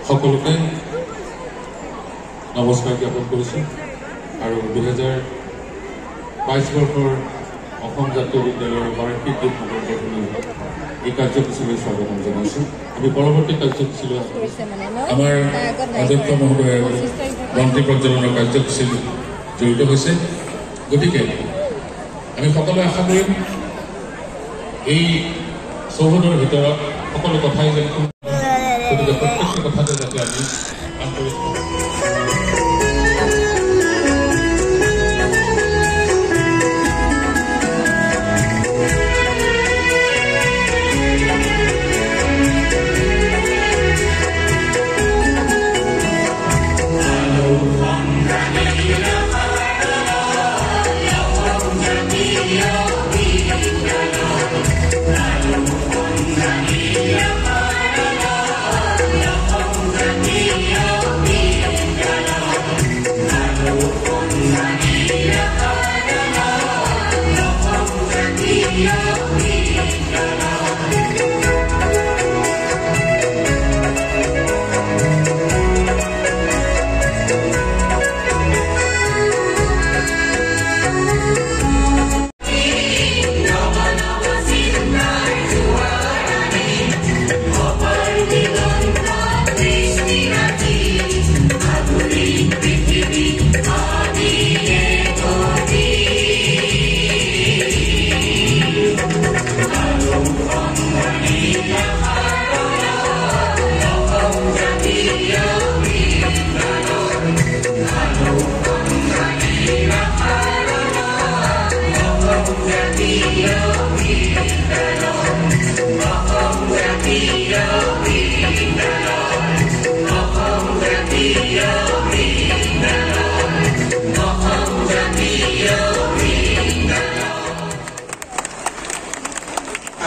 সকলোকে নমস্কাৰ জ্ঞাপন কৰিছোঁ আৰু 2022 বৰ্ষৰ অসম জাতীয় বিদ্যালয়ৰ বাৰ্ষিক গীত প্ৰদৰ্শনী এই কাৰ্যসূচীলৈ স্বাগতম জনাইছোঁ। আমি পৰৱৰ্তী কাৰ্যসূচীলৈ আমাৰ অধ্যক্ষ মহোদয়ে বন্তি প্ৰজ্বলনৰ কাৰ্যসূচী জড়িত হৈছে। গতিকে আমি সকলোৱে আশা কৰিম এই চৌহদৰ ভিতৰত সকলো কথাই যেন গতিকে প্ৰত্যেকটো কথাতে যাতে আমি আন্তৰিক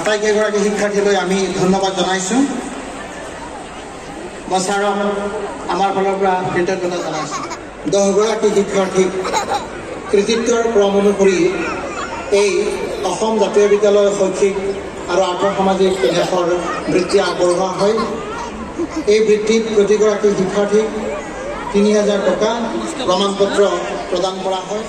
আটাইকেইগৰাকী শিক্ষাৰ্থীলৈ আমি ধন্যবাদ জনাইছোঁ। মই ছাৰক আমাৰ ফালৰ পৰা কৃতজ্ঞতা জনাইছোঁ। 10গৰাকী শিক্ষাৰ্থীক কৃতিত্বৰ ক্ৰম অনুসৰি এই অসম জাতীয় বিদ্যালয় শৈক্ষিক আৰু আৰ্থ সামাজিক ন্যাসৰ বৃত্তি আগবঢ়োৱা হয়। এই বৃত্তিত প্ৰতিগৰাকী শিক্ষাৰ্থীক 3000 টকা প্ৰমাণপত্ৰ প্ৰদান কৰা হয়।